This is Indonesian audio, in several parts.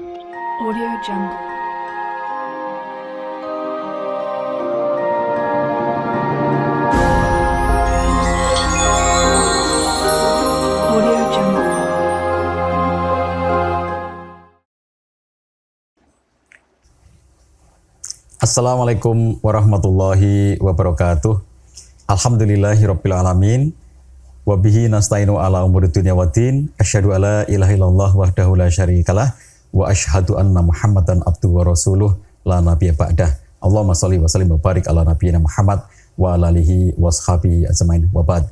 Audio Jungle. Audio Jungle. Assalamualaikum warahmatullahi wabarakatuh. Alhamdulillahirabbil alamin. Wa bihi nasta'inu ala umuri dunya waddin. Asyhadu alla ilaha illallah wahdahu la syarikalah wa asyhadu anna Muhammadan abduhu wa rasuluh la nabiyya ba'dah. Allahumma shalli wa sallim wa barik ala nabiyyina Muhammad wa ala alihi washabihi ajmain wa ba'd.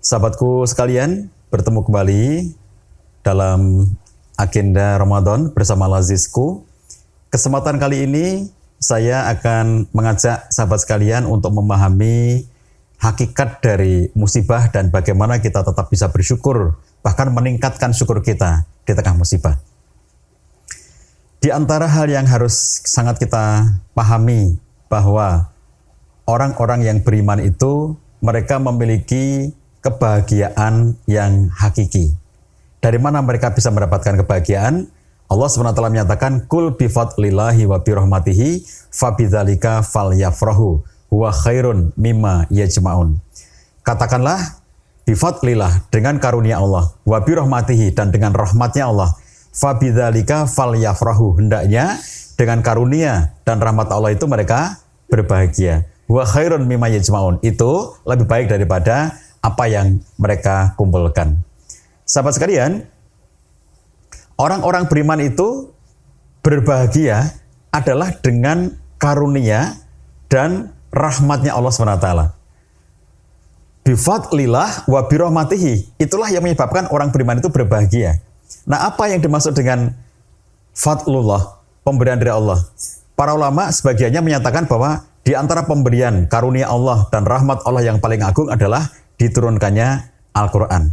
Sahabatku sekalian, bertemu kembali dalam agenda Ramadan bersama Lazizku. Kesempatan kali ini saya akan mengajak sahabat sekalian untuk memahami hakikat dari musibah dan bagaimana kita tetap bisa bersyukur, bahkan meningkatkan syukur kita di tengah musibah. Di antara hal yang harus sangat kita pahami bahwa orang-orang yang beriman itu mereka memiliki kebahagiaan yang hakiki. Dari mana mereka bisa mendapatkan kebahagiaan? Allah SWT menyatakan, Kul bifadlillahi wa birahmatihi fabidzalika falyafrahu huwa khairun mimma yajma'un. Katakanlah, bifadlillah, dengan karunia Allah, wa birahmatihi, dan dengan rahmatnya Allah, fabidzalika falyafrahu, hendaknya dengan karunia dan rahmat Allah itu mereka berbahagia. Huwa khairun mimma yajma'un, itu lebih baik daripada apa yang mereka kumpulkan. Sahabat sekalian, orang-orang beriman itu berbahagia adalah dengan karunia dan rahmatnya Allah SWT. Bifadlillah wa birahmatihi, itulah yang menyebabkan orang beriman itu berbahagia. Nah, apa yang dimaksud dengan fadlullah, pemberian dari Allah? Para ulama sebagiannya menyatakan bahwa di antara pemberian karunia Allah dan rahmat Allah yang paling agung adalah diturunkannya Al-Quran.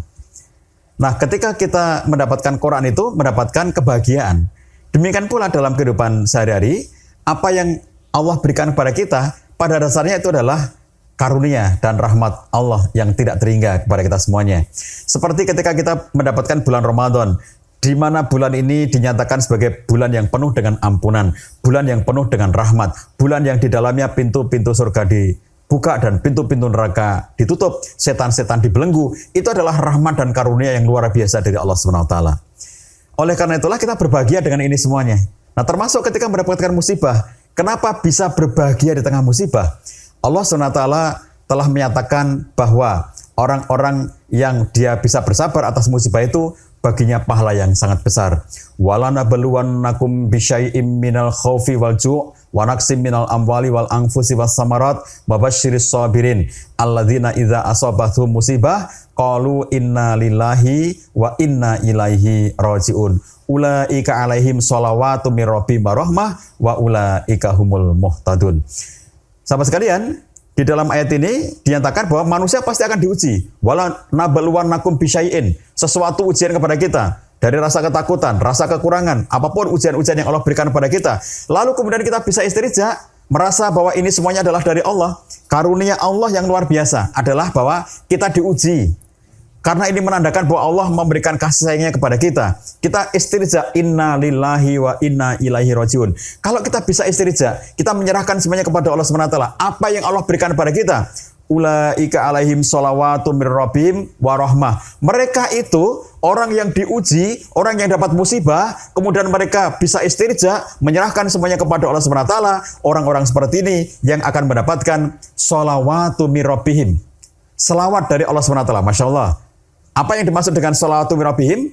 Nah, ketika kita mendapatkan Quran itu mendapatkan kebahagiaan. Demikian pula dalam kehidupan sehari-hari, apa yang Allah berikan kepada kita, pada dasarnya itu adalah karunia dan rahmat Allah yang tidak terhingga kepada kita semuanya. Seperti ketika kita mendapatkan bulan Ramadan, di mana bulan ini dinyatakan sebagai bulan yang penuh dengan ampunan, bulan yang penuh dengan rahmat, bulan yang di dalamnya pintu-pintu surga dibuka dan pintu-pintu neraka ditutup, setan-setan dibelenggu. Itu adalah rahmat dan karunia yang luar biasa dari Allah SWT. Oleh karena itulah kita berbahagia dengan ini semuanya. Nah, termasuk ketika mendapatkan musibah, kenapa bisa berbahagia di tengah musibah? Allah SWT telah menyatakan bahwa orang-orang yang dia bisa bersabar atas musibah itu baginya pahala yang sangat besar. Walanabluwannakum bisyai'im minal khaufi wal ju' wa naqsim minal amwali wal anfusi was samarat wa basyiris sabirin alladzina idza asabathum musibah qalu inna lillahi wa inna ilaihi rajiun. Ulaika alaihim sholawatu mir rabbihim wa rahmah wa ulaika humul muhtadun. Sahabat sekalian, di dalam ayat ini dinyatakan bahwa manusia pasti akan diuji. Wala nabluwannakum bisyai'in, sesuatu ujian kepada kita dari rasa ketakutan, rasa kekurangan, apapun ujian-ujian yang Allah berikan kepada kita. Lalu kemudian kita bisa istirja, merasa bahwa ini semuanya adalah dari Allah. Karunia Allah yang luar biasa adalah bahwa kita diuji. Karena ini menandakan bahwa Allah memberikan kasih sayangnya kepada kita. Kita istirja, inna lillahi wa inna ilaihi rajiun. Kalau kita bisa istirja, kita menyerahkan semuanya kepada Allah SWT. Apa yang Allah berikan kepada kita? Ulaika alaihim sholawatu mir rabbihim wa rahmah. Mereka itu orang yang diuji, orang yang dapat musibah, kemudian mereka bisa istirja, menyerahkan semuanya kepada Allah SWT. Orang-orang seperti ini yang akan mendapatkan sholawatu mir rabbihim. Selawat dari Allah SWT. Masya Allah. Apa yang dimaksud dengan sholawatu mir rabbihim?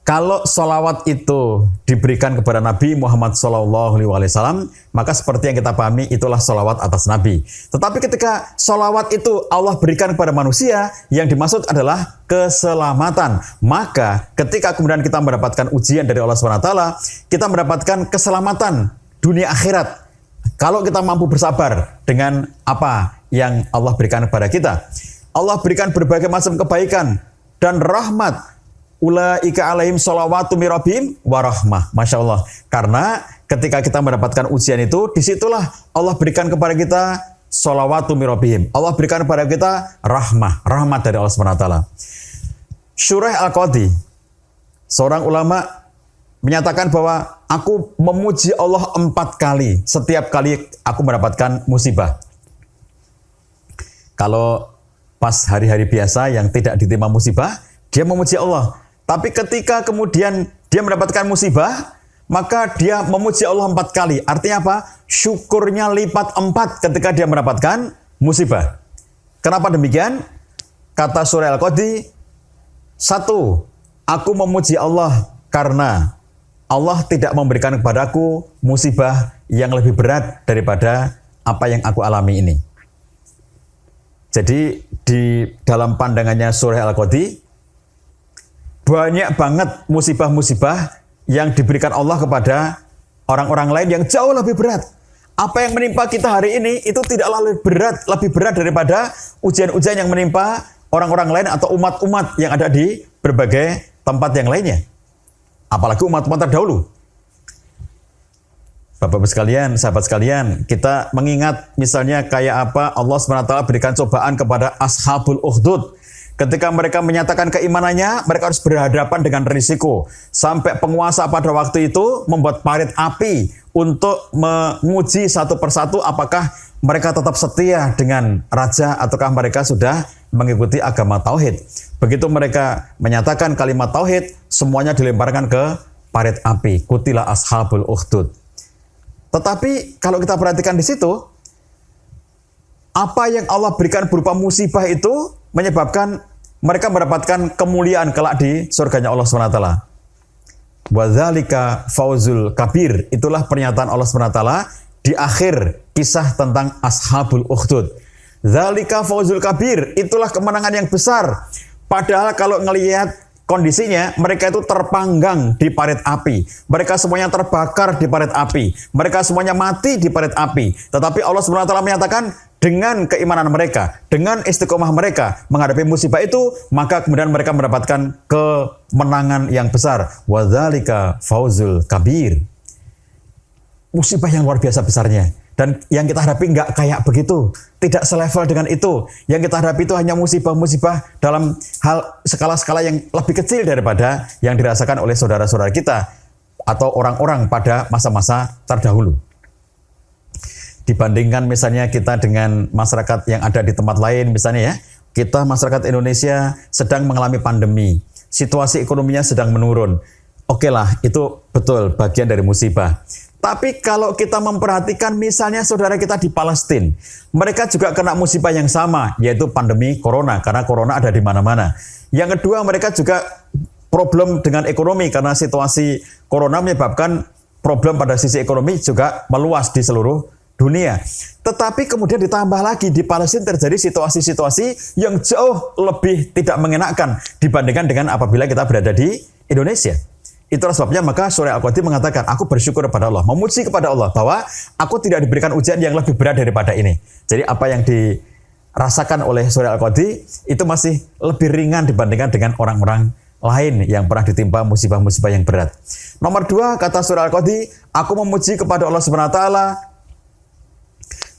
Kalau sholawat itu diberikan kepada Nabi Muhammad SAW, maka seperti yang kita pahami itulah sholawat atas Nabi. Tetapi ketika sholawat itu Allah berikan kepada manusia, yang dimaksud adalah keselamatan. Maka ketika kemudian kita mendapatkan ujian dari Allah SWT, kita mendapatkan keselamatan dunia akhirat. Kalau kita mampu bersabar dengan apa yang Allah berikan kepada kita. Allah berikan berbagai macam kebaikan dan rahmat. Ulaika alaihim sholawatu mir rabbihim wa rahmah. Masya Allah. Karena ketika kita mendapatkan ujian itu, disitulah Allah berikan kepada kita sholawatu mir rabbihim. Allah berikan kepada kita rahmat dari Allah SWT. Syuraih Al-Qadhi, seorang ulama menyatakan bahwa aku memuji Allah 4 kali setiap kali aku mendapatkan musibah. Kalau pas hari-hari biasa yang tidak ditimpa musibah, dia memuji Allah. Tapi ketika kemudian dia mendapatkan musibah, maka dia memuji Allah 4 kali. Artinya apa? Syukurnya lipat 4 ketika dia mendapatkan musibah. Kenapa demikian? Kata surah Al-Qadhi, 1. Aku memuji Allah karena Allah tidak memberikan kepadaku musibah yang lebih berat daripada apa yang aku alami ini. Jadi di dalam pandangannya surah Al-Qadhi, banyak banget musibah-musibah yang diberikan Allah kepada orang-orang lain yang jauh lebih berat. Apa yang menimpa kita hari ini itu tidaklah lebih berat daripada ujian-ujian yang menimpa orang-orang lain atau umat-umat yang ada di berbagai tempat yang lainnya. Apalagi umat-umat terdahulu. Bapak-bapak sekalian, sahabat sekalian, kita mengingat misalnya kayak apa Allah SWT berikan cobaan kepada Ashabul Ukhdud. Ketika mereka menyatakan keimanannya, mereka harus berhadapan dengan risiko. Sampai penguasa pada waktu itu membuat parit api untuk menguji satu persatu apakah mereka tetap setia dengan raja ataukah mereka sudah mengikuti agama tauhid. Begitu mereka menyatakan kalimat tauhid, semuanya dilemparkan ke parit api. Qutila Ashabul Ukhdud. Tetapi kalau kita perhatikan di situ, apa yang Allah berikan berupa musibah itu menyebabkan mereka mendapatkan kemuliaan kelak di surganya Allah SWT. Wadzalika fauzul kabir. Itulah pernyataan Allah SWT di akhir kisah tentang Ashabul Ukhdud. Dzalika fauzul kabir. Itulah kemenangan yang besar. Padahal kalau ngelihat kondisinya, mereka itu terpanggang di parit api. Mereka semuanya terbakar di parit api. Mereka semuanya mati di parit api. Tetapi Allah SWT menyatakan dengan keimanan mereka, dengan istiqomah mereka menghadapi musibah itu, maka kemudian mereka mendapatkan kemenangan yang besar. Wadzalika fauzul kabir. Musibah yang luar biasa besarnya. Dan yang kita hadapi nggak kayak begitu. Tidak selevel dengan itu. Yang kita hadapi itu hanya musibah-musibah dalam hal skala-skala yang lebih kecil daripada yang dirasakan oleh saudara-saudara kita atau orang-orang pada masa-masa terdahulu. Dibandingkan misalnya kita dengan masyarakat yang ada di tempat lain, misalnya ya, kita masyarakat Indonesia sedang mengalami pandemi. Situasi ekonominya sedang menurun. Oke lah, itu betul bagian dari musibah. Tapi kalau kita memperhatikan misalnya saudara kita di Palestina, mereka juga kena musibah yang sama, yaitu pandemi corona, karena corona ada di mana-mana. Yang kedua, mereka juga problem dengan ekonomi, karena situasi corona menyebabkan problem pada sisi ekonomi juga meluas di seluruh dunia. Tetapi kemudian ditambah lagi di Palestina terjadi situasi-situasi yang jauh lebih tidak mengenakan dibandingkan dengan apabila kita berada di Indonesia. Itulah sebabnya maka surah Al-Qadhi mengatakan, aku bersyukur kepada Allah, memuji kepada Allah bahwa aku tidak diberikan ujian yang lebih berat daripada ini. Jadi apa yang dirasakan oleh surah Al-Qadhi itu masih lebih ringan dibandingkan dengan orang-orang lain yang pernah ditimpa musibah-musibah yang berat. Nomor 2, kata surah Al-Qadhi, aku memuji kepada Allah SWT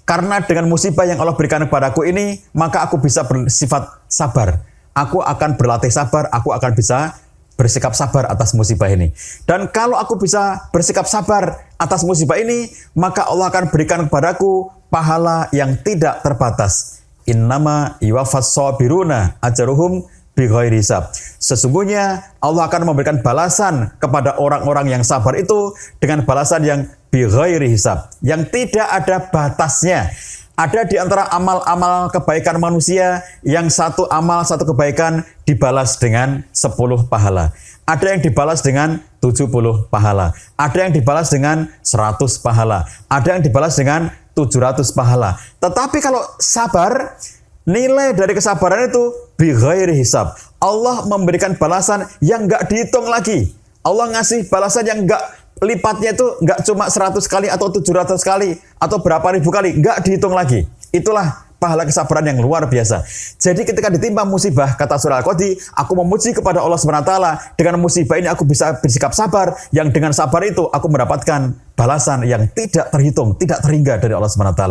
karena dengan musibah yang Allah berikan kepadaku ini, maka aku bisa bersifat sabar. Aku akan berlatih sabar, aku akan bisa bersikap sabar atas musibah ini. Dan kalau aku bisa bersikap sabar atas musibah ini, maka Allah akan berikan kepadaku pahala yang tidak terbatas. Innama yuwaffas sabiruna ajruhum bighairi hisab. Sesungguhnya Allah akan memberikan balasan kepada orang-orang yang sabar itu dengan balasan yang bighairi hisab, yang tidak ada batasnya. Ada di antara amal-amal kebaikan manusia yang satu amal, satu kebaikan dibalas dengan 10 pahala. Ada yang dibalas dengan 70 pahala. Ada yang dibalas dengan 100 pahala. Ada yang dibalas dengan 700 pahala. Tetapi kalau sabar, nilai dari kesabaran itu bighairi hisab. Allah memberikan balasan yang nggak dihitung lagi. Allah ngasih balasan yang nggak lipatnya itu nggak cuma 100 kali atau 700 kali atau berapa ribu kali, nggak dihitung lagi. Itulah pahala kesabaran yang luar biasa. Jadi ketika ditimpa musibah, kata surah Al-Qadhi, aku memuji kepada Allah SWT, dengan musibah ini aku bisa bersikap sabar, yang dengan sabar itu aku mendapatkan balasan yang tidak terhitung, tidak terhingga dari Allah SWT.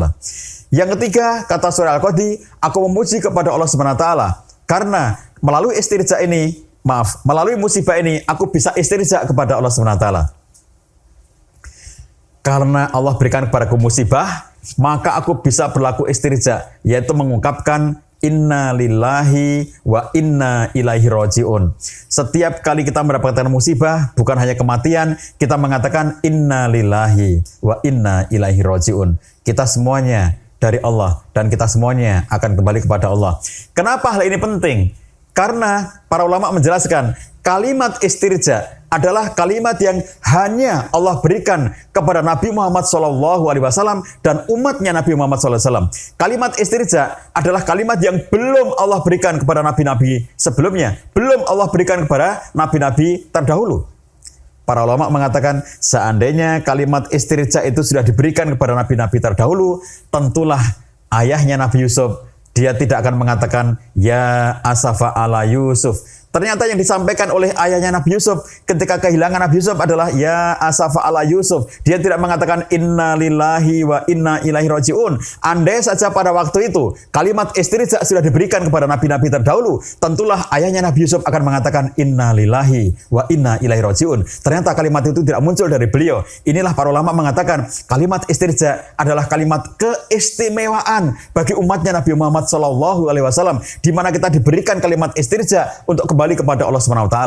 Yang ketiga, kata surah Al-Qadhi, aku memuji kepada Allah SWT, karena melalui istirja ini, melalui musibah ini aku bisa istirja kepada Allah SWT. Karena Allah berikan kepadaku musibah, maka aku bisa berlaku istirja, yaitu mengungkapkan inna lillahi wa inna ilaihi raji'un. Setiap kali kita mendapatkan musibah, bukan hanya kematian, kita mengatakan inna lillahi wa inna ilaihi raji'un. Kita semuanya dari Allah dan kita semuanya akan kembali kepada Allah. Kenapa hal ini penting? Karena para ulama menjelaskan kalimat istirja adalah kalimat yang hanya Allah berikan kepada Nabi Muhammad SAW dan umatnya Nabi Muhammad SAW. Kalimat istirja adalah kalimat yang belum Allah berikan kepada nabi-nabi sebelumnya, belum Allah berikan kepada nabi-nabi terdahulu. Para ulama mengatakan seandainya kalimat istirja itu sudah diberikan kepada nabi-nabi terdahulu, tentulah ayahnya Nabi Yusuf, dia tidak akan mengatakan ya asafa ala Yusuf. Ternyata yang disampaikan oleh ayahnya Nabi Yusuf ketika kehilangan Nabi Yusuf adalah ya asafa ala Yusuf. Dia tidak mengatakan inna lillahi wa inna ilaihi raji'un. Andai saja pada waktu itu kalimat istirja sudah diberikan kepada nabi-nabi terdahulu, tentulah ayahnya Nabi Yusuf akan mengatakan inna lillahi wa inna ilaihi raji'un. Ternyata kalimat itu tidak muncul dari beliau. Inilah para ulama mengatakan kalimat istirja adalah kalimat keistimewaan bagi umatnya Nabi Muhammad SAW, di mana kita diberikan kalimat istirja untuk kembali kepada Allah SWT.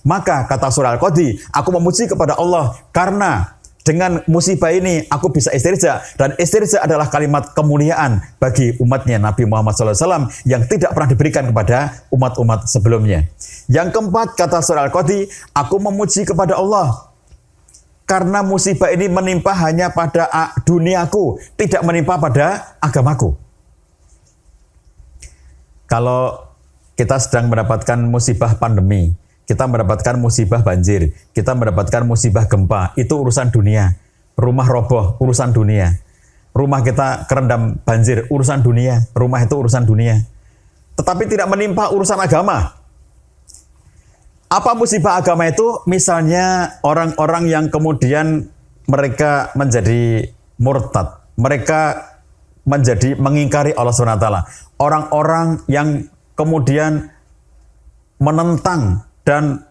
Maka kata surah Al-Qadhi, aku memuji kepada Allah karena dengan musibah ini aku bisa istirja, dan istirja adalah kalimat kemuliaan bagi umatnya Nabi Muhammad SAW yang tidak pernah diberikan kepada umat-umat sebelumnya. Yang keempat, kata surah Al-Qadhi, aku memuji kepada Allah karena musibah ini menimpa hanya pada duniaku, tidak menimpa pada agamaku. Kalau kita sedang mendapatkan musibah pandemi, kita mendapatkan musibah banjir, kita mendapatkan musibah gempa, itu urusan dunia. Rumah roboh, urusan dunia. Rumah kita kerendam banjir, urusan dunia. Rumah itu urusan dunia. Tetapi tidak menimpa urusan agama. Apa musibah agama itu? Misalnya orang-orang yang kemudian mereka menjadi murtad. Mereka menjadi mengingkari Allah SWT. Orang-orang yang kemudian menentang dan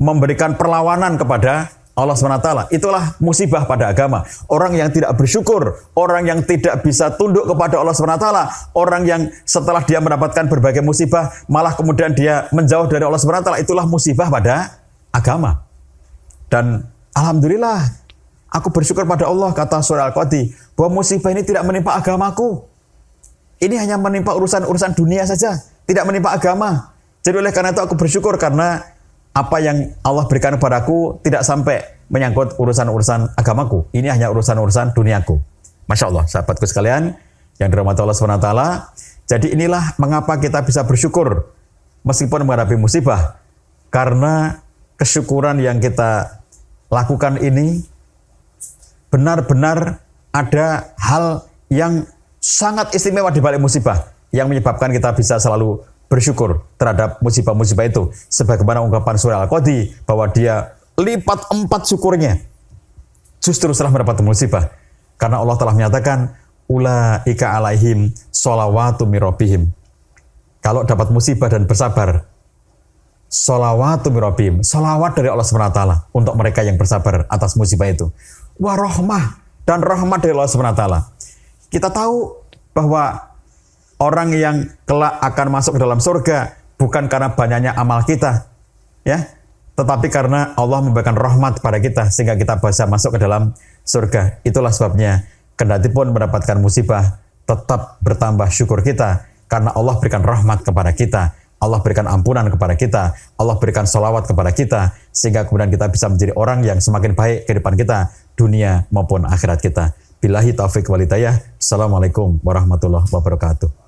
memberikan perlawanan kepada Allah SWT. Itulah musibah pada agama. Orang yang tidak bersyukur, orang yang tidak bisa tunduk kepada Allah SWT, orang yang setelah dia mendapatkan berbagai musibah, malah kemudian dia menjauh dari Allah SWT, itulah musibah pada agama. Dan alhamdulillah, aku bersyukur pada Allah, kata surah Al-Qadhi, bahwa musibah ini tidak menimpa agamaku. Ini hanya menimpa urusan-urusan dunia saja, tidak menimpa agama. Jadi oleh karena itu aku bersyukur karena apa yang Allah berikan kepadaku tidak sampai menyangkut urusan-urusan agamaku. Ini hanya urusan-urusan duniaku. Masya Allah, sahabatku sekalian yang dirahmati Allah SWT. Jadi inilah mengapa kita bisa bersyukur meskipun menghadapi musibah. Karena kesyukuran yang kita lakukan ini benar-benar ada hal yang sangat istimewa di balik musibah yang menyebabkan kita bisa selalu bersyukur terhadap musibah-musibah itu. Sebagaimana ungkapan surah Al-Qadhi bahwa dia lipat 4 syukurnya justru setelah mendapat musibah. Karena Allah telah menyatakan ulaika alaihim sholawatu mirobihim. Kalau dapat musibah dan bersabar, sholawatu mirobihim, sholawat dari Allah SWT untuk mereka yang bersabar atas musibah itu. Warohmah, dan rahmat dari Allah SWT. Kita tahu bahwa orang yang kelak akan masuk ke dalam surga bukan karena banyaknya amal kita, ya, tetapi karena Allah memberikan rahmat kepada kita sehingga kita bisa masuk ke dalam surga. Itulah sebabnya kendati pun mendapatkan musibah, tetap bertambah syukur kita karena Allah berikan rahmat kepada kita, Allah berikan ampunan kepada kita, Allah berikan sholawat kepada kita, sehingga kemudian kita bisa menjadi orang yang semakin baik ke depan kita, dunia maupun akhirat kita. Billahi taufiq wal hidayah. Assalamualaikum warahmatullahi wabarakatuh.